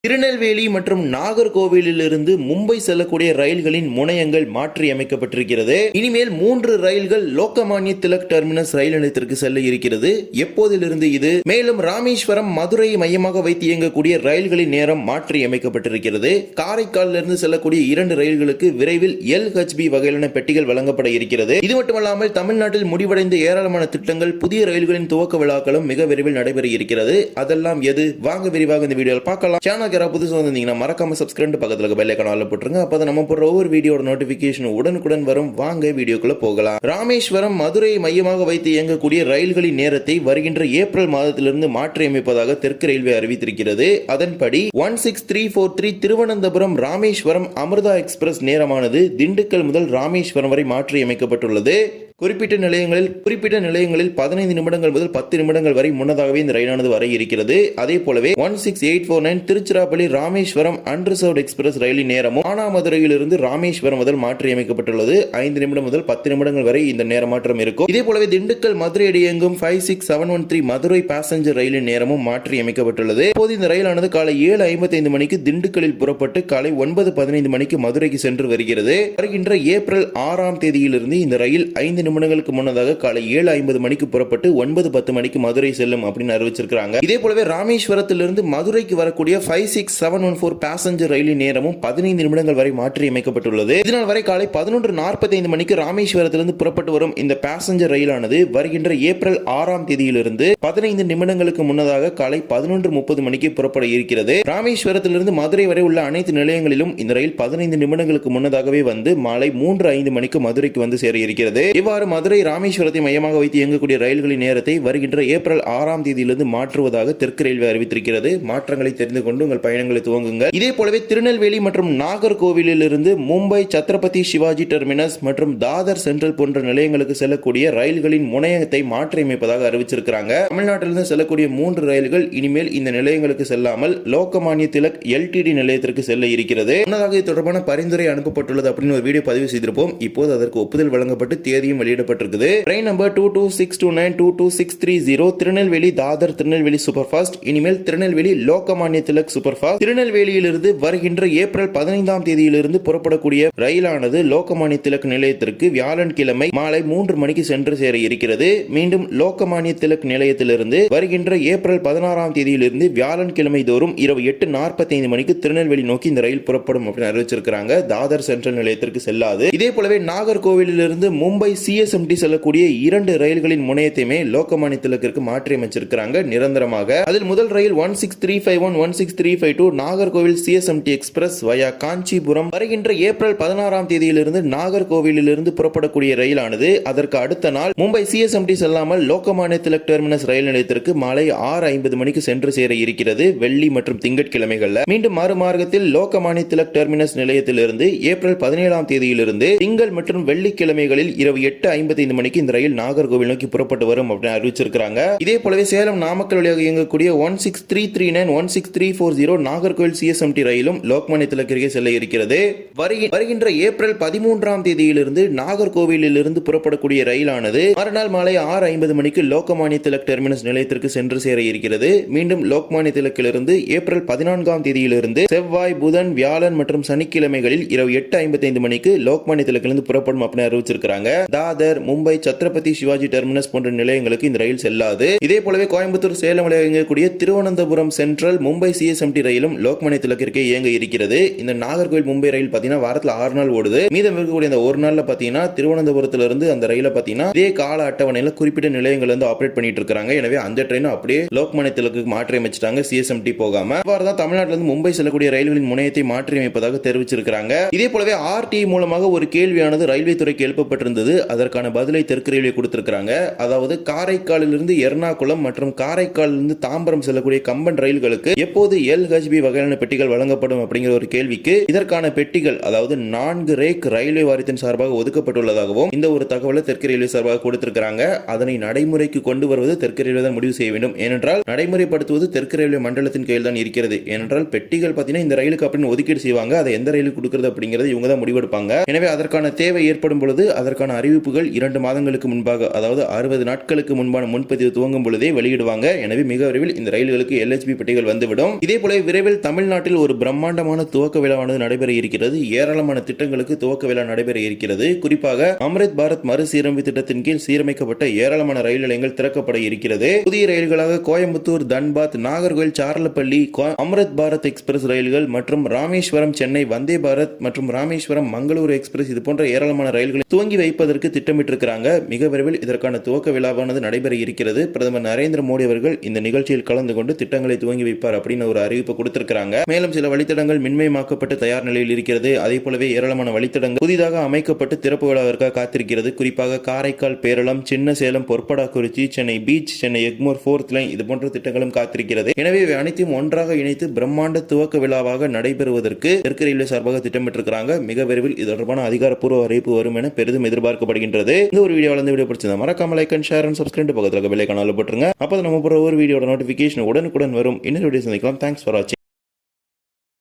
திருநெல்வேலி மற்றும் நாகர்கோவிலிருந்து மும்பை செல்லக்கூடிய ரயில்களின் முனையங்கள் மாற்றி அமைக்கப்பட்டிருக்கிறது. இனிமேல் 3 ரயில்கள் லோகமானிய திலக் டெர்மினஸ் ரயில் நிலையத்திற்கு செல்ல இருக்கிறது. எப்போதிலிருந்து இது? மேலும் ராமேஸ்வரம், மதுரையை மையமாக வைத்து இயங்கக்கூடிய ரயில்களின் நேரம் மாற்றி அமைக்கப்பட்டிருக்கிறது. காரைக்காலிலிருந்து செல்லக்கூடிய 2 ரயில்களுக்கு விரைவில் LHB வகையிலான பெட்டிகள் வழங்கப்பட இருக்கிறது. இது மட்டுமல்லாமல் தமிழ்நாட்டில் முடிவடைந்த ஏராளமான திட்டங்கள், புதிய ரயில்களின் துவக்க விழாக்களும் மிக விரைவில் நடைபெற இருக்கிறது. அதெல்லாம் எது? வாங்க விரிவாக இந்த வீடியோவில் பார்க்கலாம். புதுசு வந்தீங்கன்னா மறக்காம சப்ஸ்கிரைப் பக்கத்துல பெல் ஐகான் போட்டுருங்க. அப்பதான் நம்ம போடுற ஒவ்வொரு வீடியோட நோட்டிபிகேஷன் உடனுக்குடன் வரும். வாங்க வீடியோக்குள்ள போகலாம். ராமேஸ்வரம், மதுரையை மையமாக வைத்து இயங்கக்கூடிய ரயில்களின் நேரத்தை வருகின்ற ஏப்ரல் மாதத்திலிருந்து மாற்றி அமைப்பதாக தெற்கு ரயில்வே அறிவித்திருக்கிறது. அதன்படி 16343 திருவனந்தபுரம் ராமேஸ்வரம் அமிர்தா எக்ஸ்பிரஸ் நேரமானது திண்டுக்கல் முதல் ராமேஸ்வரம் வரை மாற்றி அமைக்கப்பட்டுள்ளது. குறிப்பிட்ட நிலையங்களில் 15 நிமிடங்கள் முதல் 10 நிமிடங்கள் வரை முன்னதாகவே இந்த ரயிலானது வர இருக்கிறது. அதே போலவே 16849 திருச்சிராப்பள்ளி ராமேஸ்வரம் அன்ரிசர்வ்ட் எக்ஸ்பிரஸ் ரயிலின் நேரமும் மானாமதுரையிலிருந்து ராமேஸ்வரம் முதல் மாற்றி அமைக்கப்பட்டுள்ளது. 5 நிமிடம் முதல் 10 நிமிடங்கள் வரை இந்த நேர மாற்றம் இருக்கும். இதே போலவே திண்டுக்கல் மதுரை இடையெங்கும் 56713 மதுரை பேசஞ்சர் ரயிலின் நேரமும் மாற்றி அமைக்கப்பட்டுள்ளது. இப்போது இந்த ரயிலானது காலை 7:55 மணிக்கு திண்டுக்கல்லில் புறப்பட்டு காலை 9:15 மணிக்கு மதுரைக்கு சென்று வருகிறது. வருகின்ற ஏப்ரல் 6ஆம் தேதியிலிருந்து இந்த ரயில் 5 நிமிடங்களுக்கு முன்னதாக காலை 7:50 மணிக்கு புறப்பட்டு 9:10 மணிக்கு மதுரை செல்லும் அப்படின்னு அறிவிச்சிருக்காங்க. இதே போலவே ராமேஸ்வரத்திலிருந்து மதுரைக்கு வரக்கூடிய 56714 பேசஞ்சர் ரயிலின் நேரமும் 15 நிமிடங்கள் வரை மாற்றி அமைக்கப்பட்டுள்ளது. இதனால் வரை காலை 11:45 மணிக்கு ராமேஸ்வரத்திலிருந்து புறப்பட்டு வரும் இந்த பேசஞ்சர் ரயிலானது வருகின்ற ஏப்ரல் 6ஆம் தேதியிலிருந்து 15 நிமிடங்களுக்கு முன்னதாக காலை 11:30 மணிக்கு புறப்பட இருக்கிறது. ராமேஸ்வரத்திலிருந்து மதுரை வரை உள்ள அனைத்து நிலையங்களிலும் இந்த ரயில் 15 நிமிடங்களுக்கு முன்னதாகவே வந்து மாலை 3:05 மணிக்கு மதுரைக்கு வந்து சேர இருக்கிறது. இவ்வாறு மதுரை, ராமேஸ்வரத்தை மையமாக வைத்து இயங்கக்கூடிய ரயில்களின் நேரத்தை வருகின்ற ஏப்ரல் 6ஆம் தேதியிலிருந்து மாற்றுவதாக தெற்கு ரயில்வே அறிவித்திருக்கிறது. மாற்றங்களை தெரிந்து கொண்டு உங்கள் பயணங்களை துவங்குங்கள். இதே போலவே திருநெல்வேலி மற்றும் நாகர்கோவிலிருந்து மும்பை சத்ரபதி சிவாஜி டெர்மினஸ் மற்றும் தாதர் சென்ட்ரல் போன்ற நிலையங்களுக்கு செல்லக்கூடிய ரயில்களின் முனையத்தை மாற்றி அமைப்பதாக அறிவிச்சிருக்கிறாங்க. தமிழ்நாட்டிலிருந்து செல்லக்கூடிய 3 ரயில்கள் இனிமேல் இந்த நிலையங்களுக்கு செல்லாமல் லோகமானிய திலக் LTD நிலையத்திற்கு செல்ல இருக்கிறது. முன்னதாக இது தொடர்பான பரிந்துரை அனுப்பப்பட்டுள்ளது அப்படின்னு ஒரு வீடியோ பதிவு செய்திருப்போம். இப்போது அதற்கு ஒப்புதல் வழங்கப்பட்டு தேதியும் வெளியிடப்பட்டிருக்குது. Train number 22629 22630 Tirunelveli Dadar Tirunelveli super fast இனிமேல் திருநெல்வேலி லோகமானிய திலக் சூப்பர் ஃபாஸ்ட். திருநெல்வேலியிலிருந்து வருகின்ற ஏப்ரல் 15ஆம் தேதியிலிருந்து புறப்படக்கூடிய ரயிலானது லோகமானிய திலக் நிலையத்திற்கு வியாழன்கிழமை மாலை 3 மணிக்கு சென்று சேர இருக்கிறது. மீண்டும் லோகமானிய திலக் நிலையத்திலிருந்து வருகின்ற ஏப்ரல் 16ஆம் தேதியிலிருந்து வியாழன்கிழமை தோறும் இரவு 8:45 மணிக்கு திருநெல்வேலி நோக்கி இந்த ரயில் புறப்படும் அப்படின்னு அறிவிச்சிருக்காங்க. தாதர் சென்ட்ரல் நிலையத்திற்கு செல்லாது. இதே போலவே நாகர்கோவிலிருந்து மும்பை CSMT செல்லக்கூடிய 2 ரயில்களின் முனையத்தையுமே லோகமானிய திலக்கிற்கு மாற்றி அமைச்சிருக்கிறாங்க நிரந்தரமாக. அதில் முதல் ரயில் 16351 16352 Nagercoil CSMT express via Kanchipuram வருகின்ற ஏப்ரல் 16ஆம் தேதியிலிருந்து நாகர்கோவிலிருந்து புறப்படக்கூடிய ரயிலானது அதற்கு அடுத்த நாள் மும்பை CSMT செல்லாமல் லோகமானிய திலக் டெர்மினஸ் ரயில் நிலையத்திற்கு மாலை 6:50 மணிக்கு சென்று சேர இருக்கிறது. வெள்ளி மற்றும் திங்கட்கிழமைகள்ல மீண்டும் மறுமார்க்கத்தில் லோகமானிய திலக் டெர்மினஸ் நிலையத்திலிருந்து ஏப்ரல் 17ஆம் தேதியிலிருந்து திங்கள் மற்றும் வெள்ளிக்கிழமைகளில் இரவு 8:55 மணிக்கு இந்த ரயில் நாகர்கோவில் நோக்கி புறப்பட்டு வரும் அப்படின்னு அறிவிச்சிருக்காங்க. இதே போலவே சேலம் நாமக்கல் வழியாக இயங்கக்கூடிய 16339 16340 நாகர்கோவில் CSMT ரயிலும் லோகமானிய திலக்கிற்கு செல்ல இருக்கிறது. வருகின்ற ஏப்ரல் 13ஆம் தேதியிலிருந்து நாகர்கோவிலிருந்து புறப்படக்கூடிய ரயிலானது மறுநாள் மாலை 6:50 மணிக்கு லோகமானிய திலக் டெர்மினஸ் நிலையத்திற்கு சென்று சேர இருக்கிறது. மீண்டும் லோகமானிய திலக்கிலிருந்து ஏப்ரல் 14ஆம் தேதியிலிருந்து செவ்வாய், புதன், வியாழன் மற்றும் சனிக்கிழமைகளில் இரவு 8:55 மணிக்கு லோகமானிய திலக்கிலிருந்து புறப்படும் அப்படின்னு அறிவிச்சிருக்காங்க. தாதர், மும்பை சத்ரபதி சிவாஜி டெர்மினஸ் போன்ற நிலையங்களுக்கு இந்த ரயில் செல்லாது. இதே போலவே கோயம்புத்தூர், சேலம் வழியாக இயங்கக்கூடிய திருவனந்தபுரம் சென்ட்ரல் மும்பை CSMT ரயிலும் லோகமானிய திலக்கிற்கு இயங்க இருக்கிறது. இந்த நாகர்கோவில் மும்பை ரயில் பாத்தீங்கன்னா வாரத்தில் 6 நாள் ஓடுது. மீதம் இருக்கக்கூடிய இந்த ஒரு நாள்ல பாத்தீங்கன்னா திருவனந்தபுரத்திலிருந்து அந்த ரயில பாத்தீங்கன்னா இதே கால அட்டவணையில குறிப்பிட்ட நிலையங்கள் வந்து ஆபரேட் பண்ணிட்டு இருக்காங்க. எனவே அந்த ட்ரெயின் அப்படியே லோகமானிய திலக்கு மாற்றி அமைச்சிட்டாங்க, CSMT போகாம. இவ்வாறுதான் தமிழ்நாட்டில இருந்து மும்பை செல்லக்கூடிய ரயில்களின் முனையத்தை மாற்றி அமைப்பதாக தெரிவிச்சிருக்காங்க. இதே போலவே RTI மூலமாக ஒரு கேள்வியானது ரயில்வே துறைக்கு எழுப்பப்பட்டிருந்தது. அதற்கான பதிலை தெற்கு ரயில்வே கொடுத்திருக்காங்க. அதாவது காரைக்காலிலிருந்து எர்ணாகுளம் மற்றும் காரைக்காலிலிருந்து தாம்பரம் செல்லக்கூடிய கம்பன் ரயில்களுக்கு எப்போது LHB வகையான பெட்டிகள் வழங்கப்படும் அப்படிங்கிற ஒரு கேள்விக்கு இதற்கான பெட்டிகள் அதாவது 4 ரேக் ரயில்வே வாரியத்தின் சார்பாக ஒதுக்கப்பட்டுள்ளதாகவும் இந்த ஒரு தகவலை தெற்கு ரயில்வே சார்பாக கொடுத்திருக்காங்க. அதனை நடைமுறைக்கு கொண்டு வருவது தெற்கு ரயில்வே தான் முடிவு செய்ய வேண்டும். ஏனென்றால் நடைமுறைப்படுத்துவது தெற்கு ரயில்வே மண்டலத்தின் கையில் தான் இருக்கிறது. ஏனென்றால் பெட்டிகள் பார்த்தீங்கன்னா இந்த ரயிலுக்கு அப்படின்னு ஒதுக்கீடு செய்வாங்க. அதை எந்த ரயிலுக்கு கொடுக்கிறது அப்படிங்கிறது இவங்க தான் முடிவெடுப்பாங்க. எனவே அதற்கான தேவை ஏற்படும் பொழுது அதற்கான அறிவிப்பு அறிவிப்புகள் 2 மாதங்களுக்கு முன்பாக, அதாவது 60 நாட்களுக்கு முன்பான முன்பதிவு துவங்கும் பொழுதே வெளியிடுவாங்க. எனவே மிக விரைவில் இந்த ரயில்களுக்கு LHB பெட்டிகள் வந்துவிடும். இதேபோல விரைவில் தமிழ்நாட்டில் ஒரு பிரம்மாண்டமான துவக்க விழாவானது நடைபெற இருக்கிறது. ஏராளமான திட்டங்களுக்கு துவக்க விழா நடைபெற இருக்கிறது. குறிப்பாக அம்ரித் பாரத் மறுசீரமைப்பு திட்டத்தின் கீழ் சீரமைக்கப்பட்ட ஏராளமான ரயில் நிலையங்கள் திறக்கப்பட இருக்கிறது. புதிய ரயில்களாக கோயம்புத்தூர், தன்பாத், நாகர்கோவில், சார்லப்பள்ளி, அம்ரித் பாரத் எக்ஸ்பிரஸ் ரயில்கள் மற்றும் ராமேஸ்வரம் சென்னை வந்தே பாரத் மற்றும் ராமேஸ்வரம் மங்களூரு எக்ஸ்பிரஸ் இது போன்ற ஏராளமான ரயில்களை துவங்கி வைப்பதற்கு திட்டமிட்டிருக்கிறாங்க. மிக விரைவில் இதற்கான துவக்க விழாவானது நடைபெற இருக்கிறது. பிரதமர் நரேந்திர மோடி அவர்கள் இந்த நிகழ்ச்சியில் கலந்து கொண்டு திட்டங்களை துவங்கி வைப்பார் அப்படின்னு ஒரு அறிவிப்பு கொடுத்திருக்கிறாங்க. மேலும் சில வழித்தடங்கள் மின்மயமாக்கப்பட்டு தயார் நிலையில் இருக்கிறது. அதே போலவே ஏராளமான வழித்தடங்கள் புதிதாக அமைக்கப்பட்டு திறப்பு விழாவிற்காக காத்திருக்கிறது. குறிப்பாக Karaikal, Peralam, Chinna Salem, Porpadakkurichi, Chennai beach, Chennai Egmore 4th line இது போன்ற திட்டங்களும் காத்திருக்கிறது. எனவே இவை அனைத்தையும் ஒன்றாக இணைத்து பிரம்மாண்ட துவக்க விழாவாக நடைபெறுவதற்கு தெற்கு ரயில்வே சார்பாக திட்டமிட்டிருக்கிறாங்க. மிக விரைவில் இது தொடர்பான அதிகாரப்பூர்வ அறிவிப்பு வரும் என பெரிதும் எதிர்பார்க்கப்படுகின்றது. இந்த ஒரு வீடியோ பிடிச்சிருந்தா மறக்காம like and share and subscribe பக்கத்துல பெல் ஐகானை போட்டுருங்க. அப்போ நம்ம போற ஒரு வீடியோட நோட்டிபிகேஷன் உடனுக்குடன் வரும். இன்னொரு வீடியோ சந்திக்கலாம். தேங்க்ஸ் ஃபார் வாட்சிங்.